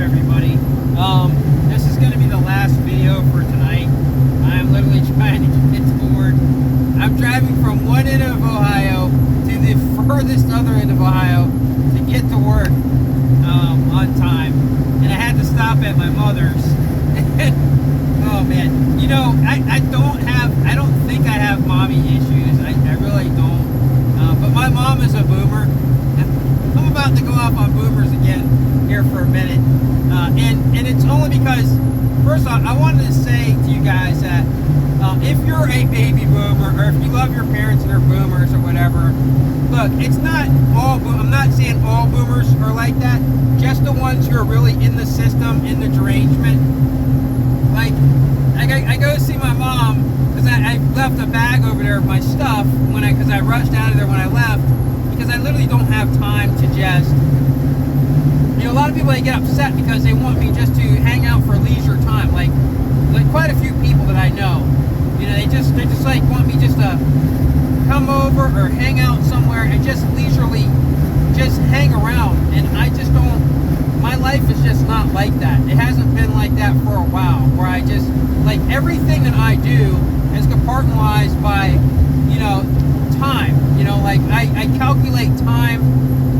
everybody. This is going to be the last video for tonight. I'm literally trying to get to work. I'm driving from one end of Ohio to the furthest other end of Ohio to get to work on time. And I had to stop at my mother's. Oh man, you know, I don't think I have mommy issues. I really don't. But my mom is a boomer. I'm about to go off on boomers again here for a minute. And it's only because, first off, I wanted to say to you guys that if you're a baby boomer, or if you love your parents and they're boomers or whatever, look, it's not all I'm not saying all boomers are like that, just the ones who are really in the system, in the derangement. Like, I go to see my mom, because I left a bag over there of my stuff, because I rushed out of there when I left, because I literally don't have time to just, you know, a lot of people, they get upset because they want me just to hang out for leisure time, like quite a few people that I know, you know, they just like want me just to come over or hang out somewhere and just leisurely just hang around, and I just don't, my life is just not like that. It hasn't been like that for a while, where I just, like, everything that I do is compartmentalized by, you know, time, you know, like I calculate time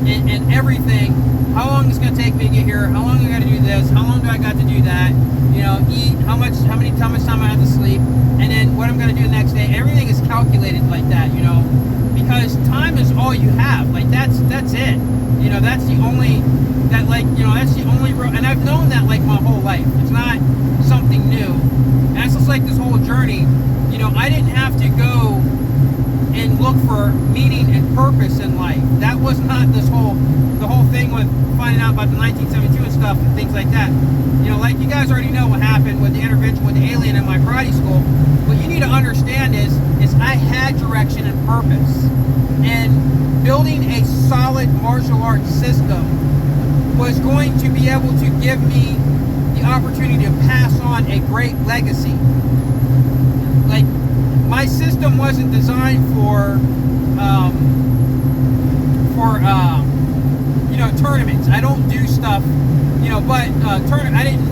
and everything, how long it's going to take me to get here, how long I got to do this, how long do I got to do that, you know, eat, how much time I have to sleep, and then what I'm going to do the next day. Everything is calculated like that, you know, because time is all you have. Like, that's it, you know, that's the only, that, like, you know, that's the only real, and I've known that, like, my whole life. It's not something new, and it's just like this whole journey, you know, I didn't have to go and look for meaning and purpose in life. That was not the whole thing with finding out about the 1972 and stuff and things like that. You know, like, you guys already know what happened with the intervention with the alien in my karate school. What you need to understand is I had direction and purpose, and building a solid martial arts system was going to be able to give me the opportunity to pass on a great legacy. Like, my system wasn't designed for you know, tournaments. I don't do stuff, you know, but I didn't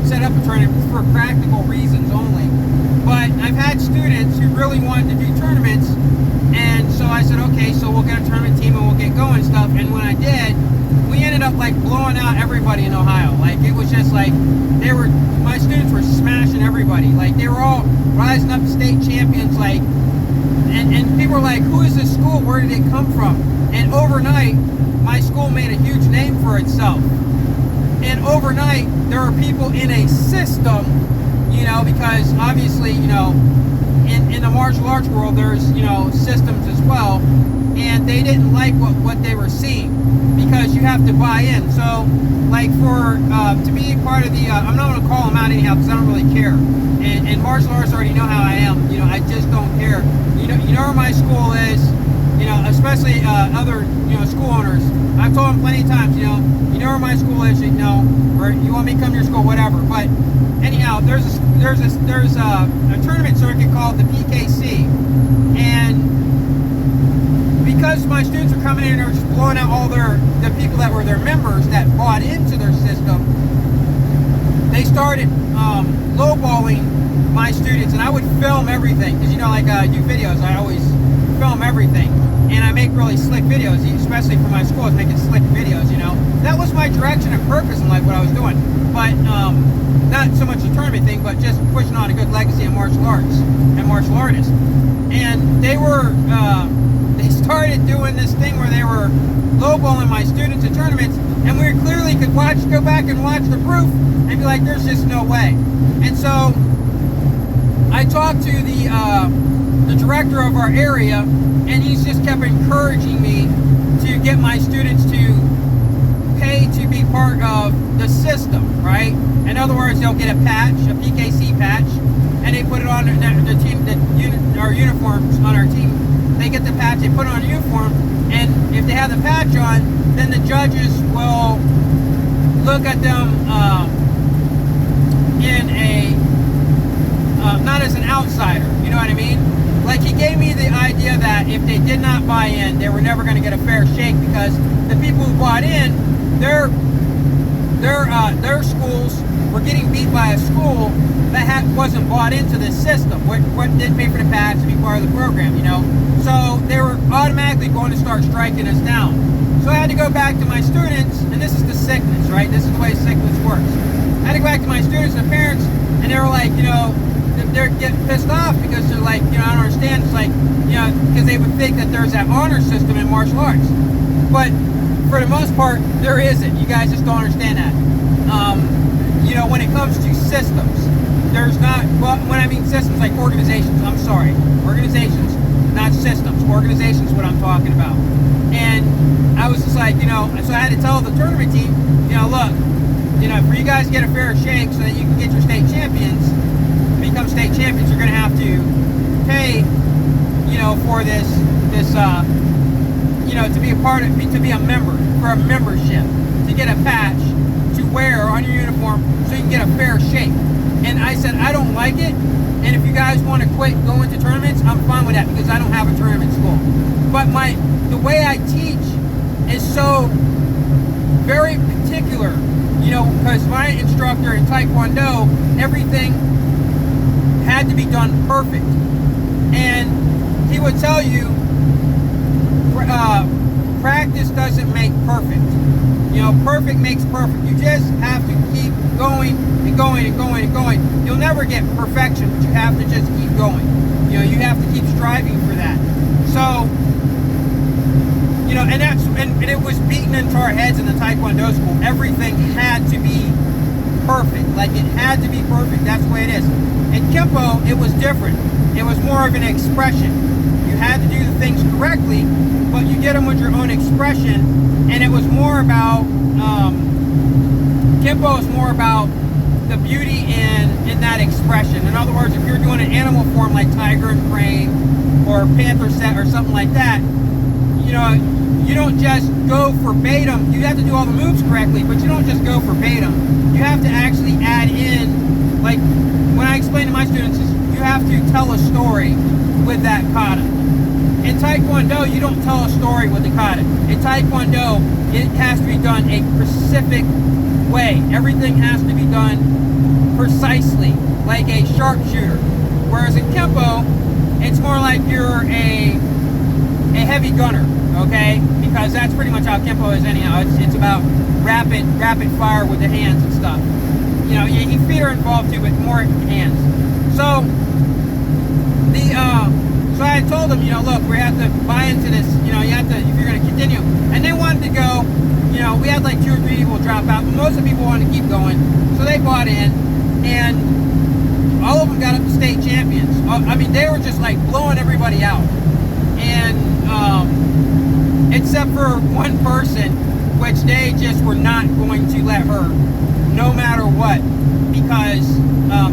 set up a tournament for practical reasons only. But I've had students who really wanted to do tournaments, and so I said, okay, so we'll get a tournament team and we'll get going and stuff. And when I did, we ended up, like, blowing out everybody in Ohio. Like, it was just like, my students were smashing everybody. Like, they were all rising up to state champions, like, and people were like, who is this school? Where did it come from? And overnight, my school made a huge name for itself. And overnight, there are people in a system, you know, because obviously, you know, in the martial arts world, there's, you know, systems as well, and they didn't like what they were seeing, because you have to buy in. So, like, to be part of the, I'm not going to call them out anyhow, because I don't really care. And martial arts already know how I am. You know, I just don't care. You know where my school is. You know, especially other, you know, school owners. I've told them plenty of times, you know where my school is, you know, or you want me to come to your school, whatever. But anyhow, there's a tournament circuit called the PKC, and because my students are coming in and they're just blowing out all the people that were their members that bought into their system, they started lowballing my students, and I would film everything, because, you know, like, I do videos, I always film everything, and I make really slick videos, especially for my school. I was making slick videos, you know. That was my direction and purpose in life, what I was doing. But not so much the tournament thing, but just pushing on a good legacy in martial arts and martial artists. And they started doing this thing where they were lowballing my students in tournaments, and we clearly could go back and watch the proof and be like, there's just no way. And so I talked to the director of our area, and he's just kept encouraging me to get my students to pay to be part of the system, right? In other words, they'll get a patch, a PKC patch, and they put it on the team, our uniforms on our team. They get the patch, they put it on a uniform, and if they have the patch on, then the judges will look at them in a, not as an outsider, you know what I mean? Like, he gave me the idea that if they did not buy in, they were never going to get a fair shake, because the people who bought in, they're their schools were getting beat by a school that wasn't bought into this system, what didn't pay for the pads to be part of the program, you know. So they were automatically going to start striking us down. So I had to go back to my students, and this is the sickness, right? This is the way sickness works. I had to go back to my students and parents, and they were like, you know, they're getting pissed off because they're like, you know, I don't understand. It's like, you know, because they would think that there's that honor system in martial arts. But for the most part, there isn't. You guys just don't understand that. You know, when it comes to systems, there's not, well, when I mean systems, like organizations, I'm sorry. Organizations, not systems. Organizations is what I'm talking about. And I was just like, you know, so I had to tell the tournament team, you know, look, you know, for you guys to get a fair shake so that you can get your state champions, become state champions, you're going to have to pay, you know, for this, you know, to be a part of, to be a member, for a membership, to get a patch to wear on your uniform so you can get a fair shake. And I said, I don't like it, and if you guys want to quit going to tournaments, I'm fine with that because I don't have a tournament school. But the way I teach is so very particular, you know, because my instructor in Taekwondo, everything had to be done perfect. And he would tell you, practice doesn't make perfect. You know, perfect makes perfect. You just have to keep going and going and going and going. You'll never get perfection, but you have to just keep going. You know, you have to keep striving for that. So, you know, and it was beaten into our heads in the Taekwondo school. Everything had to be perfect. Like, it had to be perfect. That's the way it is. In Kempo, it was different. It was more of an expression. You had to do the things correctly, but you did them with your own expression. And it was more about, Kempo is more about the beauty in that expression. In other words, if you're doing an animal form like tiger and crane or panther set or something like that, you know, you don't just go verbatim. You have to do all the moves correctly, but you don't just go verbatim. You have to actually add in, like, when I explain to my students, is you have to tell a story with that kata. In Taekwondo, you don't tell a story with the kata. In Taekwondo, it has to be done a specific way. Everything has to be done precisely, like a sharpshooter. Whereas in Kempo, it's more like you're a heavy gunner, okay? Because that's pretty much how Kempo is anyhow. It's about rapid fire with the hands and stuff. You know, your feet are involved too, but more hands. So so I told them, you know, look, we have to buy into this, you know, you have to, if you're going to continue. And they wanted to go, you know, we had like 2 or 3 people drop out, but most of the people wanted to keep going. So they bought in, and all of them got up to state champions. I mean, they were just like blowing everybody out. And except for one person, which they just were not going to let her, no matter what, because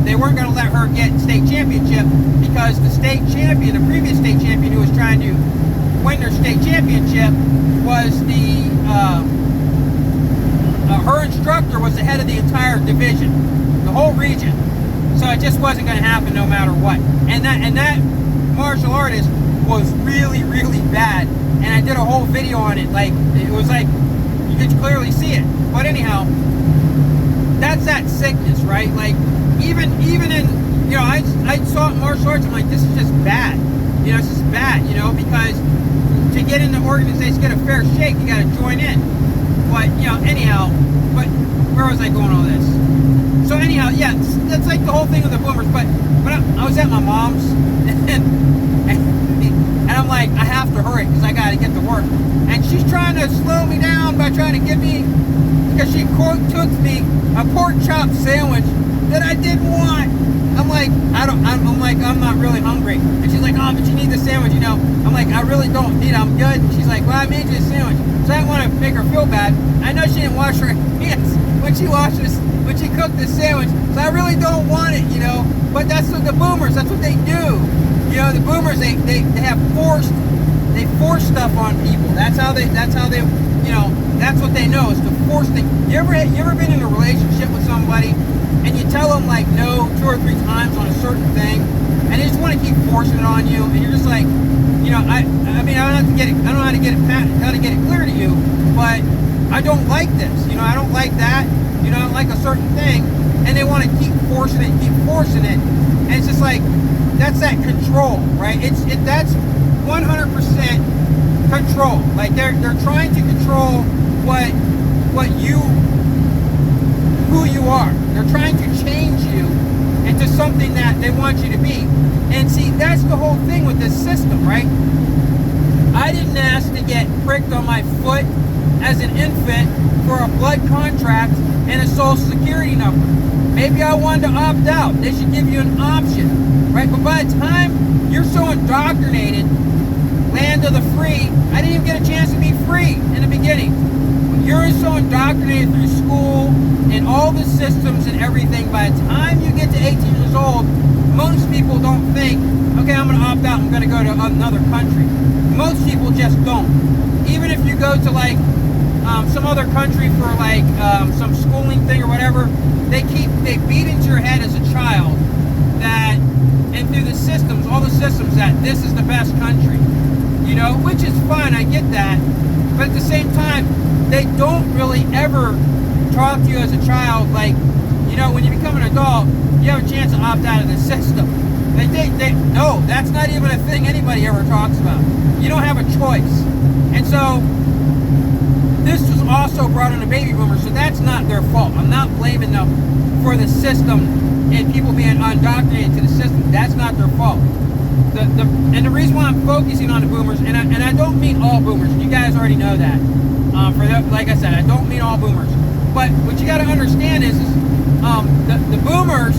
they weren't going to let her get state championship, because the state champion, the previous state champion who was trying to win their state championship, was her instructor was the head of the entire division, the whole region. So it just wasn't going to happen no matter what. And that martial artist was really, really bad. And I did a whole video on it. Like, it was like, you could clearly see it. But anyhow, that's that sickness, right? Like, even in, you know, I saw martial arts, I'm like, this is just bad. You know, it's just bad, you know, because to get in the organization, get a fair shake, you got to join in. But, you know, anyhow, but where was I going all this? So anyhow, yeah, that's like the whole thing with the boomers. But I was at my mom's, and I'm like, I have to hurry because I got to get to work. And she's trying to slow me down by trying to give me, because she took me a pork chop sandwich that I didn't want. I'm like, I'm not really hungry. And she's like, oh, but you need the sandwich, you know. I'm like, I really don't need it, I'm good. And she's like, well, I made you a sandwich. So I didn't want to make her feel bad. I know she didn't wash her hands when she cooked the sandwich. So I really don't want it, you know. But that's what the boomers, that's what they do. You know, the boomers, they have force stuff on people. That's how they, you know, that's what they know, is to force things. You ever been in a relationship with somebody and you tell them like no 2 or 3 times on a certain thing, and they just want to keep forcing it on you, and you're just like, you know, I mean, I don't know how to get it clear to you, but I don't like this, I don't like that, I don't like a certain thing, and they want to keep forcing it, and it's just like, that's that control, right? That's 100% control. Like they're trying to control who you are. They're trying to change you into something that they want you to be. And see, that's the whole thing with this system, right? I didn't ask to get pricked on my foot as an infant for a blood contract and a social security number. Maybe I wanted to opt out. They should give you an option, right? But by the time you're so indoctrinated, land of the free, I didn't even get a chance to be free in the beginning. When you're so indoctrinated through school and all the systems and everything, by the time you get to 18 years old, most people don't think, okay, I'm going to opt out, I'm going to go to another country. Most people just don't. Even if you go to like some other country for like some schooling thing or whatever, they beat into your head as a child that, and through the systems, all the systems, that this is the best country, which is fine, I get that, but at the same time, they don't really ever talk to you as a child, like, when you become an adult, you have a chance to opt out of the system. No, that's not even a thing anybody ever talks about. You don't have a choice. And so, this was also brought on the baby boomers, so that's not their fault. I'm not blaming them for the system and people being indoctrinated to the system. That's not their fault. And the reason why I'm focusing on the boomers, and I don't mean all boomers, you guys already know that. Like I said, I don't mean all boomers. But what you got to understand is the boomers.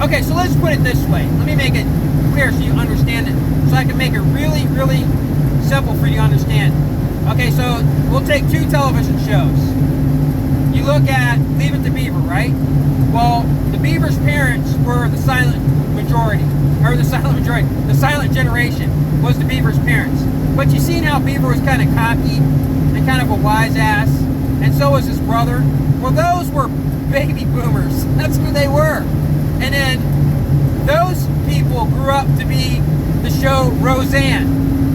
Okay, so let's put it this way. Let me make it clear so you understand it, so I can make it really, really simple for you to understand. Okay, so we'll take two television shows. You look at Leave It to Beaver, right? Well, the Beaver's parents were the silent majority, the silent generation was the Beaver's parents. But you seen how Beaver was kind of cocky and kind of a wise ass, and so was his brother. Well, those were baby boomers. That's who they were. And then those people grew up to be the show Roseanne,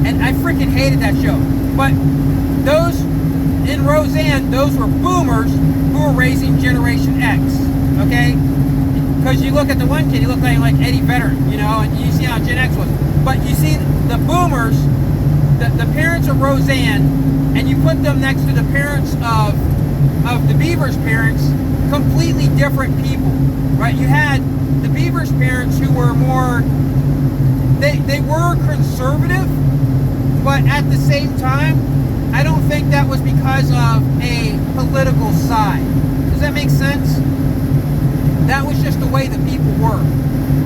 and I freaking hated that show. But those in Roseanne, those were boomers who were raising Generation X, okay? Because you look at the one kid, he looked like Eddie Vedder, and you see how Gen X was. But you see the boomers, the parents of Roseanne, and you put them next to the parents of the Beaver's parents, completely different people, right? You had the Beaver's parents who were more, they were conservative, but at the same time, I don't think that was because of a political side. Does that make sense? That was just the way the people were.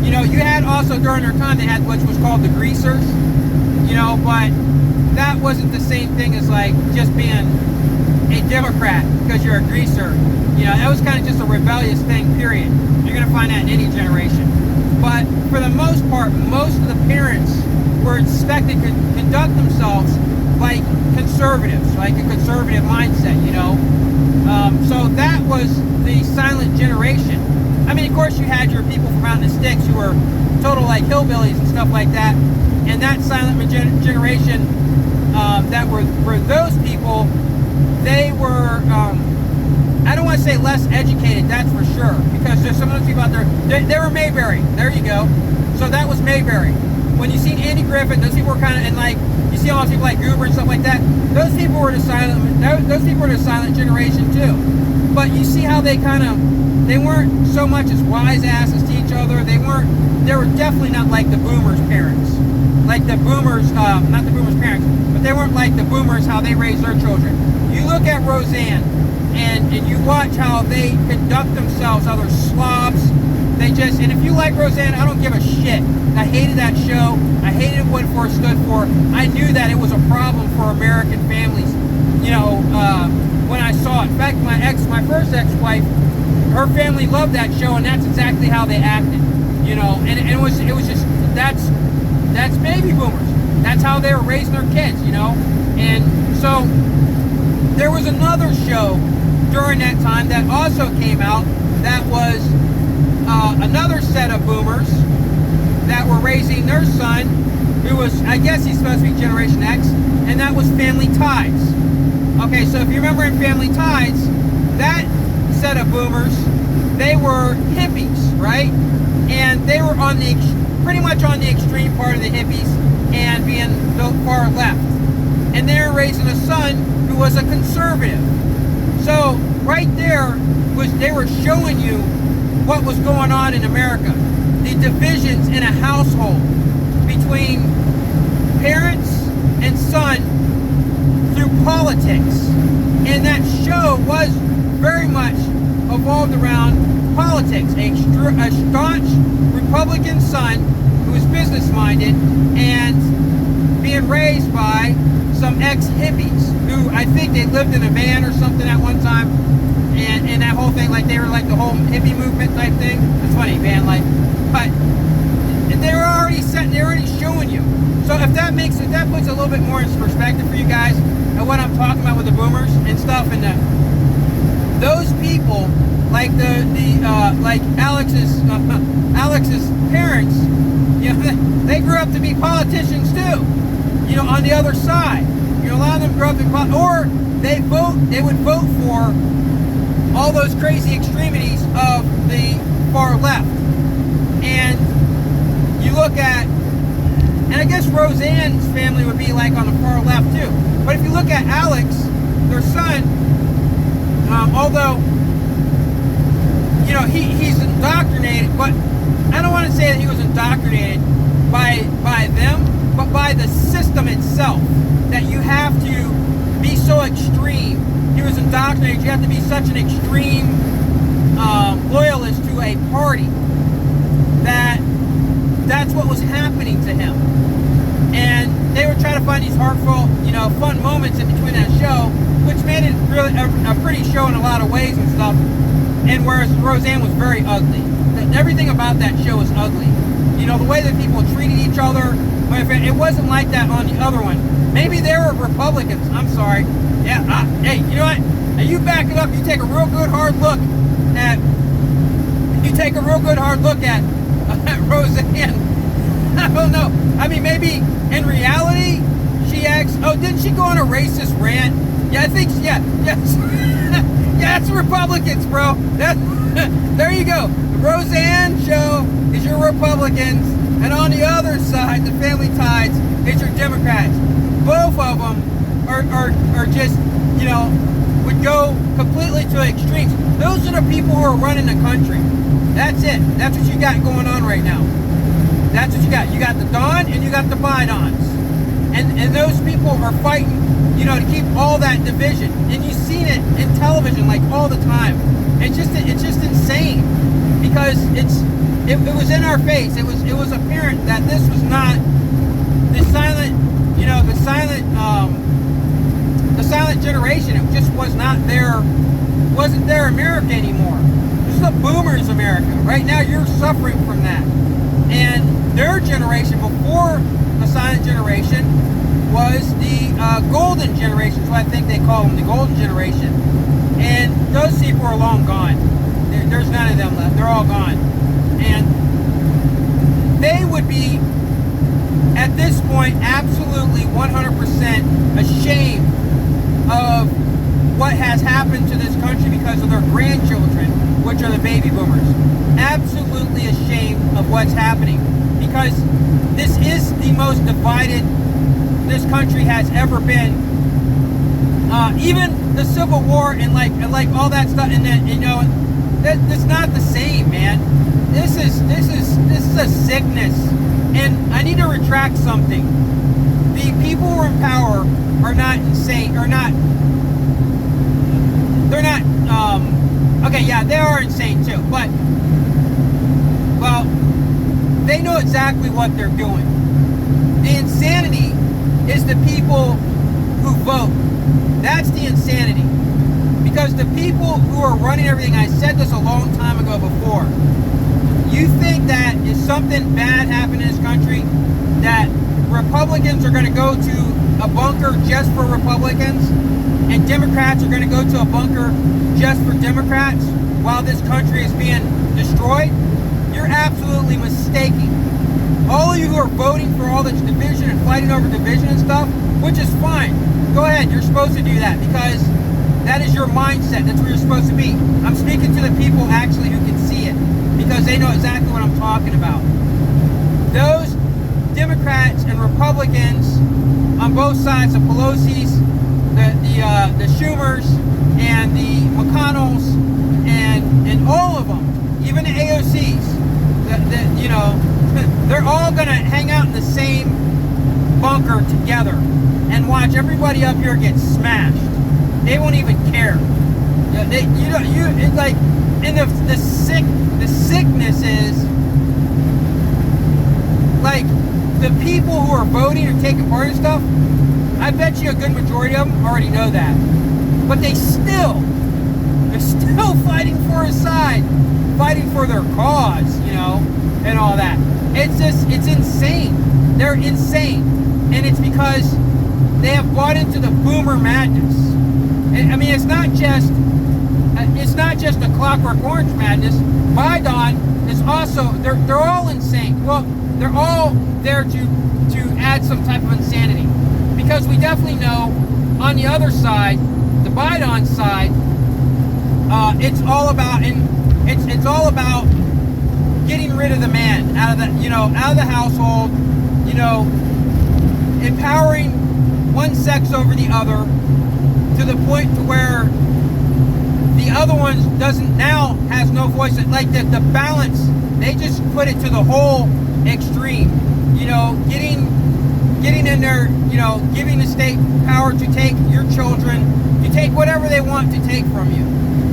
You had also during their time, they had what was called the greasers, but that wasn't the same thing as like just being a Democrat because you're a greaser. That was kind of just a rebellious thing, period. You're going to find that in any generation. But for the most part, most of the parents were expected to conduct themselves like conservatives, like a conservative mindset, So that was the silent generation. I mean, of course, you had your people from out in the sticks who were total like hillbillies and stuff like that. And that silent generation, that were those people, they were, I don't want to say less educated, that's for sure, because there's some of those people out there, they were Mayberry, there you go. So that was Mayberry. When you see Andy Griffith, those people were kind of, and like, you see all those people like Goober and stuff like that, those people were the silent generation too. But you see how they weren't so much as wise asses to each other. They were definitely not like the boomers' parents. Like the boomers, not the boomers' parents, but they weren't like the boomers, how they raised their children. You look at Roseanne, and you watch how they conduct themselves, how they're slobs. And if you like Roseanne, I don't give a shit. I hated that show. I hated what it stood for. I knew that it was a problem for American families, when I saw it. In fact, my first ex-wife, her family loved that show, and that's exactly how they acted, and it was just, that's baby boomers. That's how they were raising their kids, and so there was another show during that time that also came out that was another set of boomers that were raising their son, who was, I guess he's supposed to be Generation X, and that was Family Ties. Okay, so if you remember in Family Ties, that set of boomers, they were hippies, right? And they were on the pretty much on the extreme part of the hippies and being the far left. And they were raising a son who was a conservative. So right there was they were showing you what was going on in America. The divisions in a household between parents and son through politics. And that show was very much evolved around politics. A staunch Republican son who was business-minded and being raised by some ex-hippies who I think they lived in a van or something at one time, and that whole thing, like they were like the whole hippie movement type thing. It's funny, van life, but they were already set. They're already showing you. So if that puts a little bit more into perspective for you guys at what I'm talking about with the boomers and stuff, and those people, like like Alex's parents, you know, they grew up to be politicians too. You know, on the other side, you know, a lot of them grew up in or they would vote for all those crazy extremities of the far left. And you look at, and I guess Roseanne's family would be like on the far left too. But if you look at Alex, their son, although, you know, he's indoctrinated, but I don't want to say that he was indoctrinated by them, but by the system itself, that you have to be so extreme. He was indoctrinated. You have to be such an extreme loyalist to a party that's what was happening to him. And they would try to find these heartfelt, you know, fun moments in between that show, which made it really a pretty show in a lot of ways and stuff. And whereas Roseanne was very ugly. Everything about that show was ugly. You know, the way that people treated each other, it wasn't like that on the other one. Maybe they were Republicans. I'm sorry. Yeah. Hey, you know what? Now you back it up. You take a real good hard look at. Roseanne. I don't know. I mean, maybe in reality, she acts. Oh, didn't she go on a racist rant? Yeah, I think. Yeah. Yes. Yeah, that's Republicans, bro. There you go. The Roseanne show is your Republicans, and on the other side, the Family Ties is your Democrats. Both of them are just, you know, would go completely to extremes. Those are the people who are running the country. That's it. That's what you got going on right now. That's what you got. You got the Don and you got the Bidons. And those people are fighting, you know, to keep all that division. And you've seen it in television like all the time. It's just insane because it was in our face. It was apparent that this was not the silent, you know, the silent generation. It just wasn't their America anymore. This is a boomers America. Right now you're suffering from that. And their generation before the silent generation was the golden generation. That's what I think they call them, the golden generation. And those people are long gone. There's none of them left. They're all gone. And they would be, at this point, absolutely 100% ashamed of what has happened to this country because of their grandchildren, which are the baby boomers. Absolutely ashamed of what's happening because this is the most divided this country has ever been. Even the Civil War and like all that stuff, and then, you know, that's not the same, man. This is a sickness, and I need to retract something. The people who are in power are not insane, they're not. Okay, yeah, they are insane too, but well, they know exactly what they're doing. The insanity is the people who vote. That's the insanity. Because the people who are running everything, I said this a long time ago before, you think that if something bad happened in this country, that Republicans are going to go to a bunker just for Republicans, and Democrats are going to go to a bunker just for Democrats while this country is being destroyed? You're absolutely mistaken. All of you who are voting for all this division and fighting over division and stuff, which is fine. go ahead. You're supposed to do that because that is your mindset. That's where you're supposed to be. I'm speaking to the people actually who can see it because they know exactly what I'm talking about. Those Democrats and Republicans on both sides, the Pelosi's, the Schumers, and the McConnells, and all of them, even the AOCs, you know, they're all going to hang out in the same bunker together and watch everybody up here get smashed. They won't even care. It's like, and the sickness is like the people who are voting or taking part in stuff. I bet you a good majority of them already know that, but they're still fighting for his side, fighting for their cause, you know, and all that. It's insane. They're insane, and it's because they have bought into the boomer madness. I mean, it's not just a Clockwork Orange madness. Biden is also, they're all insane. Well, they're all there to add some type of insanity, because we definitely know on the other side, the Biden side, it's all about getting rid of the man out of the household, you know, empowering one sex over the other to the point to where the other one has no voice. Like the balance, they just put it to the whole extreme. You know, getting in there, you know, giving the state power to take your children, to take whatever they want to take from you.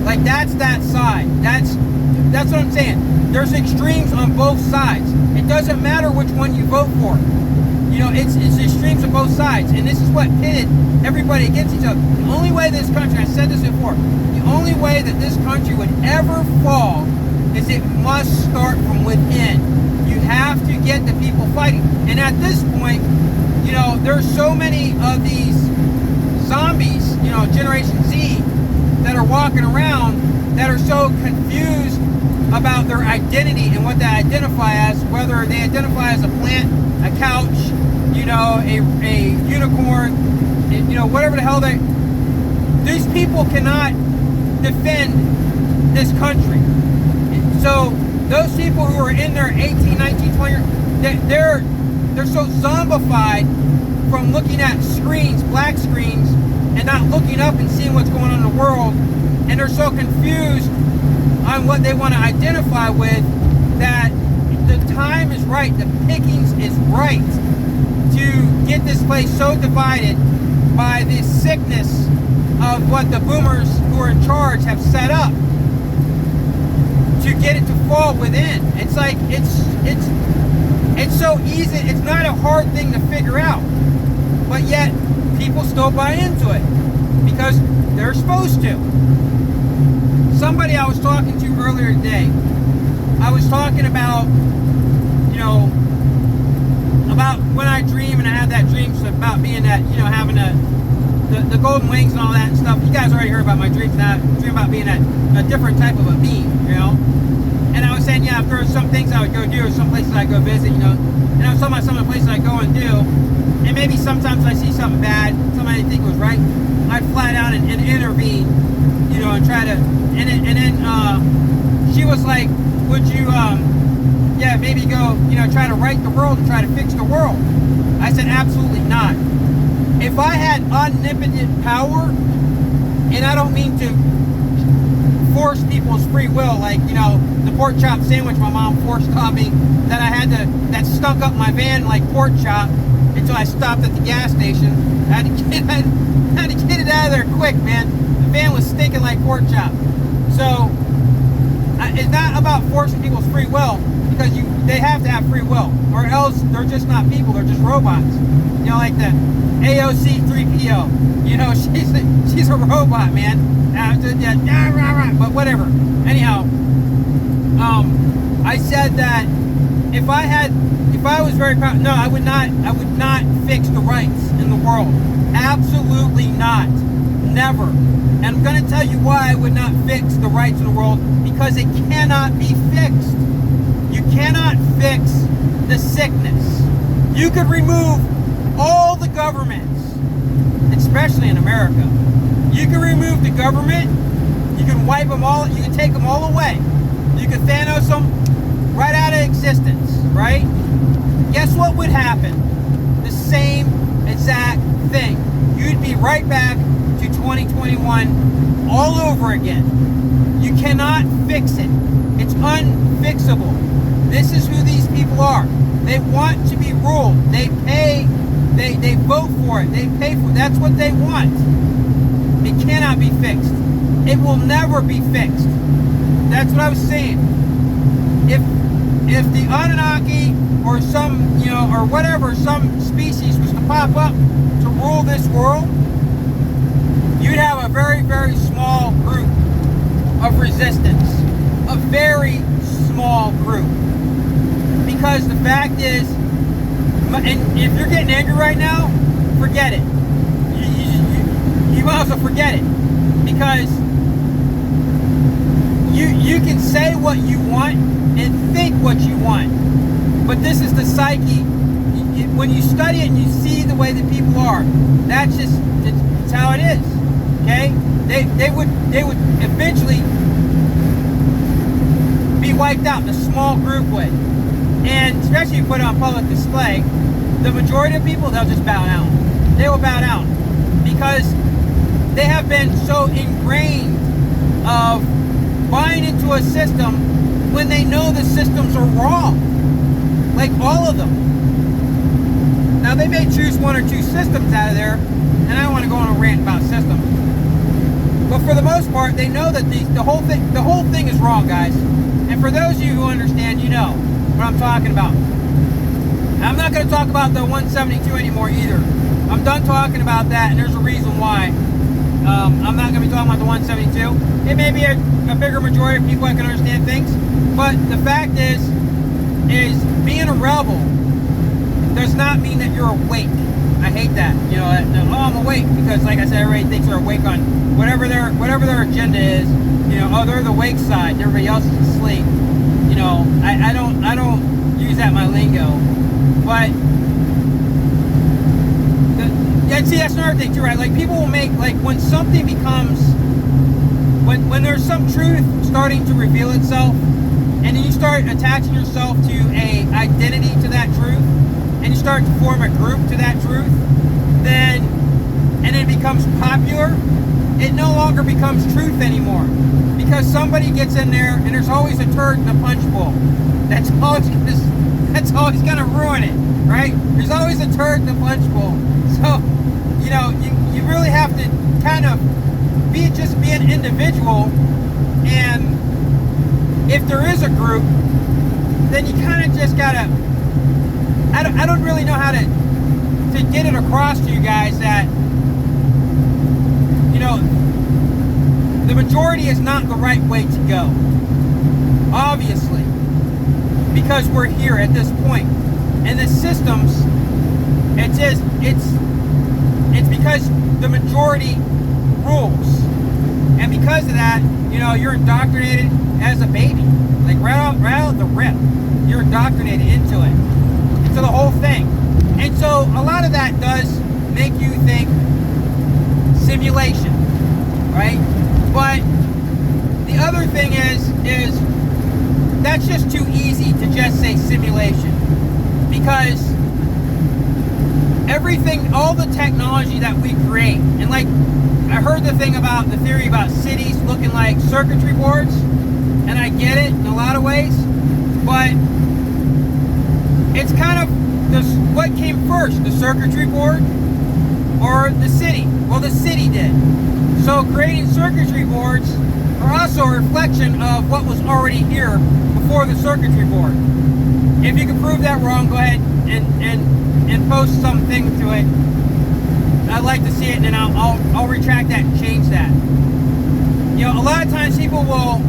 Like that's that side. That's what I'm saying. There's extremes on both sides. It doesn't matter which one you vote for. You know, it's extremes on both sides, and this is what pitted everybody against each other. The only way this country, I said this before, the only way that this country would ever fall is it must start from within. You have to get the people fighting. And at this point, you know, there's so many of these zombies, you know, Generation Z, that are walking around that are so confused about their identity and what they identify as, whether they identify as a plant, a couch, you know, a unicorn, you know, whatever the hell these people cannot defend this country. So those people who are in their 18, 19, 20 years, they're so zombified from looking at screens, black screens, and not looking up and seeing what's going on in the world, and they're so confused on what they want to identify with that the time is right, the pickings is right to get this place so divided by the sickness of what the boomers who are in charge have set up to get it to fall within. It's like it's so easy. It's not a hard thing to figure out, but yet people still buy into it because they're supposed to. Somebody I was talking to earlier today, I was talking about, you know, about when I dream, and I have that dream about being that, you know, having the golden wings and all that and stuff. You guys already heard about my dreams. Now I dream about being a different type of a being, you know. And I was saying, yeah, if there were some things I would go do, or some places I go visit, you know. And I was talking about some of the places I go and do. And maybe sometimes I see something bad, something I didn't think was right, I'd flat out and intervene, you know, and try to. And then she was like, would you, yeah, maybe go, you know, try to right the world and try to fix the world? I said, absolutely not. If I had omnipotent power, and I don't mean to force people's free will, like, you know, the pork chop sandwich my mom forced on me, that stunk up my van like pork chop until I stopped at the gas station. I had to get it out of there quick, man. The van was stinking like pork chop. So it's not about forcing people's free will, because they have to have free will, or else they're just not people, they're just robots. You know, like the AOC 3PO. You know, she's a robot, man. But whatever. Anyhow, I said that if I was very proud, no, I would not fix the rights in the world. Absolutely not. Never. And I'm going to tell you why I would not fix the rights in the world, because it cannot be fixed. You cannot fix the sickness. You could remove all the governments especially in America. You can remove the government, you can wipe them all, you can take them all away. You can Thanos them right out of existence, right? Guess what would happen? The same exact thing. You'd be right back to 2021 all over again. You cannot fix it. It's unfixable. This is who these people are. They want to be ruled. They pay, they vote for it. They pay for it. That's what they want. It cannot be fixed. It will never be fixed. That's what I was saying. If the Anunnaki or some, or whatever, some species was to pop up to rule this world, you'd have a very, very small group of resistance. A very small group. Because the fact is, and if you're getting angry right now, forget it. You might as well forget it. Because you can say what you want and think what you want. But this is the psyche. When you study it and you see the way that people are, that's just, it's how it is. Okay? They would eventually be wiped out. The small group would. And especially if you put it on public display, the majority of people, they'll just bow down. They will bow down. Because they have been so ingrained of buying into a system when they know the systems are wrong. Like all of them. Now they may choose one or two systems out of there, and I don't want to go on a rant about systems. But for the most part, they know that the whole thing is wrong, guys. And for those of you who understand, you know what I'm talking about. I'm not going to talk about the 172 anymore either. I'm done talking about that, and there's a reason why. I'm not going to be talking about the 172. It may be a bigger majority of people that can understand things, but the fact is being a rebel does not mean that you're awake. I hate that. I'm awake because, like I said, everybody thinks they're awake on whatever their agenda is. They're the wake side, and everybody else is asleep. I don't use that in my lingo, but see, that's another thing too, right? Like people will make, like when something becomes, when there's some truth starting to reveal itself, and then you start attaching yourself to a identity to that truth, and you start to form a group to that truth, and it becomes popular, it no longer becomes truth anymore. Because somebody gets in there, and there's always a turd in the punch bowl. That's always gonna ruin it, right? There's always a turd in the punch bowl. So, you really have to kind of be an individual, and if there is a group, then you kind of just gotta, I don't really know how to get it across to you guys that, the majority is not the right way to go. Obviously. Because we're here at this point. And the systems, it's because the majority rules. And because of that, you're indoctrinated as a baby. Like right out the rip. You're indoctrinated into it. Into the whole thing. And so a lot of that does make you think simulation. Right? But the other thing is that's just too easy to just say simulation. Because everything, all the technology that we create, and like I heard the theory about cities looking like circuitry boards, and I get it in a lot of ways, but it's kind of what came first, the circuitry board or the city? Well, the city did. So creating circuitry boards are also a reflection of what was already here before the circuitry board. If you can prove that wrong, go ahead and post something to it. I'd like to see it, and then I'll retract that and change that. A lot of times people will,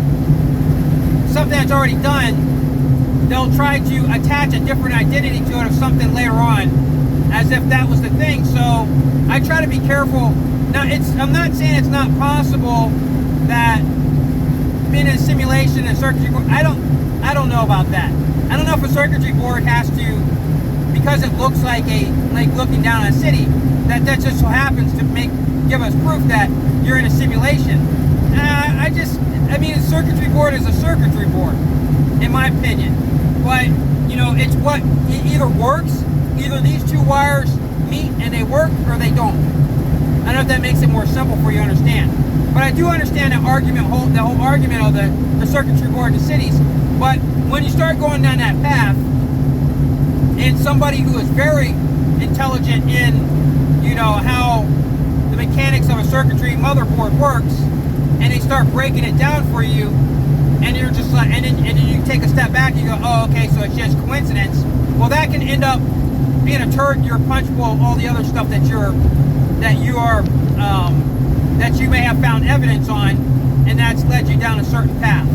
something that's already done, they'll try to attach a different identity to it of something later on, as if that was the thing. So I try to be careful. Now, I'm not saying it's not possible that being in a simulation and circuitry board, I don't know about that. I don't know if a circuitry board has to, because it looks like looking down on a city, that just so happens to give us proof that you're in a simulation. I mean, a circuitry board is a circuitry board, in my opinion. But, you know, it's what, it either works, either these two wires meet and they work, or they don't. I don't know if that makes it more simple for you to understand. But I do understand the whole argument of the circuitry board in the cities. But when you start going down that path, and somebody who is very intelligent in, you know, how the mechanics of a circuitry motherboard works, and they start breaking it down for you, and you're just like, and then you take a step back and you go, oh, okay, so it's just coincidence. Well, that can end up being a turd in your punch bowl, all the other stuff that you may have found evidence on, and that's led you down a certain path.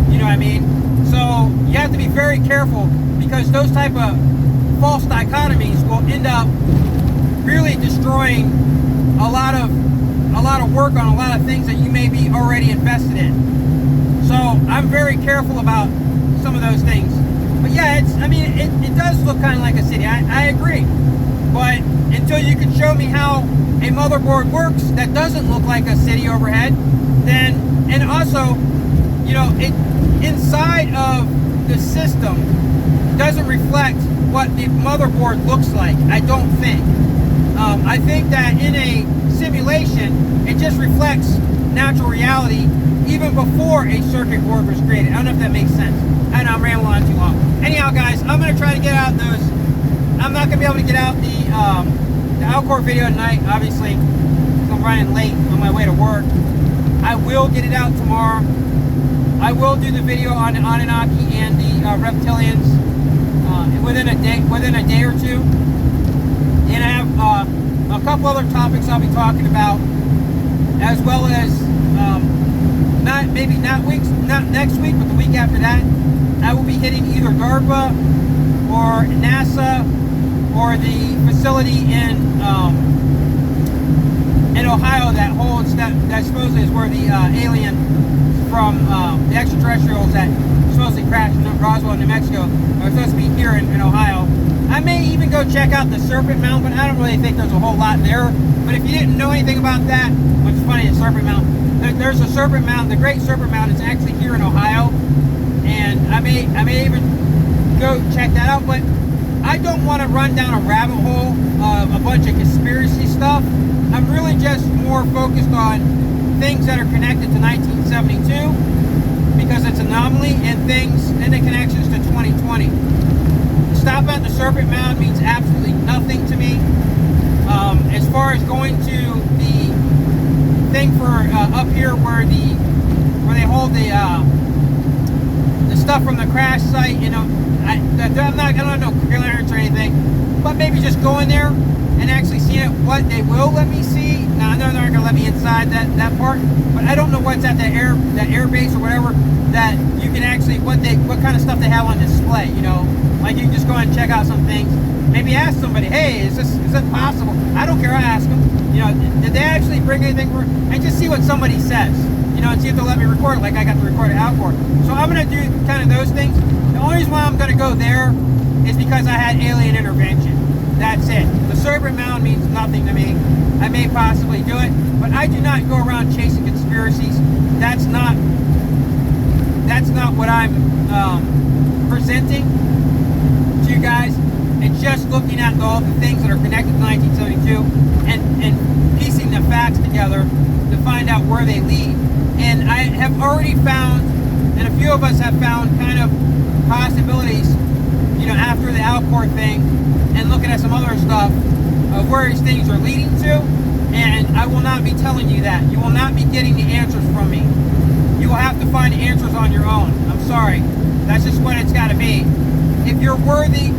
You know what I mean? So you have to be very careful, because those type of false dichotomies will end up really destroying a lot of work on a lot of things that you may be already invested in. So I'm very careful about some of those things. But yeah, it does look kind of like a city. I agree. But until you can show me how a motherboard works that doesn't look like a city overhead, then, and also, you know, it inside of the system doesn't reflect what the motherboard looks like, I don't think. I think that in a simulation, it just reflects natural reality even before a circuit board was created. I don't know if that makes sense. I know I'm rambling on too long. Anyhow, guys, I'm going to try to get out those. I'm not going to be able to get out the Alcor video tonight, obviously, because I'm running late on my way to work. I will get it out tomorrow. I will do the video on the Anunnaki and the reptilians within a day or two. And I have a couple other topics I'll be talking about, as well as not next week, but the week after that. I will be hitting either DARPA or NASA or the facility in Ohio that holds that supposedly is where the alien from the extraterrestrials that supposedly crashed in Roswell, New Mexico, are supposed to be here in Ohio. I may even go check out the Serpent Mountain, but I don't really think there's a whole lot there. But if you didn't know anything about that, which is funny, the Serpent Mountain, there's a Serpent Mountain, the Great Serpent Mountain is actually here in Ohio, and I may even go check that out. But I don't want to run down a rabbit hole of a bunch of conspiracy stuff. I'm really just more focused on things that are connected to 1972, because it's an anomaly, and things and the connections to 2020. Stop at the Serpent Mound means absolutely nothing to me. As far as going to the thing for up here where they hold the stuff from the crash site, you know, I don't know clearance or anything, but maybe just going there and actually seeing it. What they will let me see. Now I know they're not gonna let me inside that part, but I don't know what's at that air base or whatever that you can actually what kind of stuff they have on display. You know, like you can just go and check out some things. Maybe ask somebody, hey, is it possible? I don't care. I ask them. You know, did they actually bring anything for? And just see what somebody says. You know, and see if they'll let me record it like I got to record it Alcor. So I'm gonna do kind of those things. The only reason why I'm gonna go there is because I had alien intervention. That's it. The Serpent Mound means nothing to me. I may possibly do it, but I do not go around chasing conspiracies. That's not what I'm presenting to you guys. It's just looking at all the things that are connected to 1972 and piecing the facts together to find out where they lead. And I have already found, and a few of us have found kind of possibilities, you know, after the Alcor thing, and looking at some other stuff of where these things are leading to. And I will not be telling you that. You will not be getting the answers from me. You will have to find the answers on your own. I'm sorry. That's just what it's got to be. If you're worthy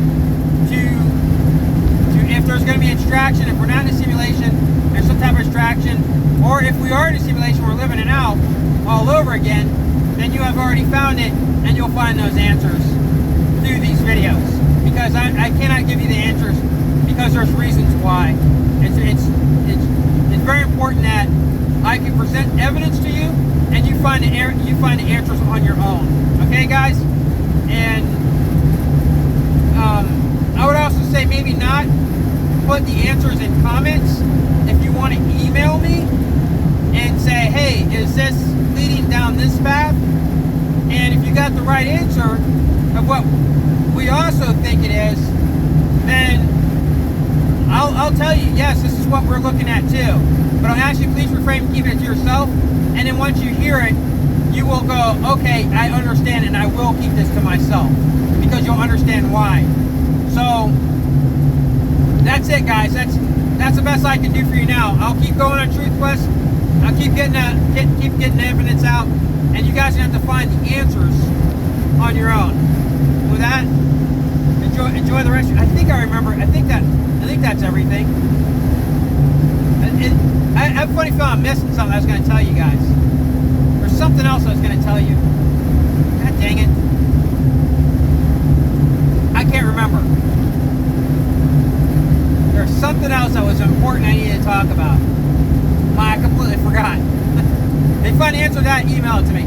if there's going to be a distraction, if we're not in a simulation, there's some type of distraction, or if we are in a simulation, we're living it out all over again, then you have already found it, and you'll find those answers through these videos. Because I cannot give you the answers, because there's reasons why. It's very important that I can present evidence to you, and you find the answers on your own. Okay, guys? And I would also say maybe not put the answers in comments if you want to email me and say, hey, is this leading down this path? And if you got the right answer of what we also think it is, then I'll tell you, yes, this is what we're looking at too. But I'll ask you, please refrain from keeping it to yourself. And then once you hear it, you will go, okay, I understand, and I will keep this to myself, because you'll understand why. So that's it, guys. That's the best I can do for you now. I'll keep going on Truth Quest. I'll keep getting the evidence out, and you guys have to find the answers on your own. With that, enjoy the rest. I think I remember. I think that's everything. I have a funny feeling I'm missing something I was going to tell you guys. There's something else I was going to tell you. God dang it. I can't remember. There's something else that was important I needed to talk about. I completely forgot. If you find the answer to that, email it to me.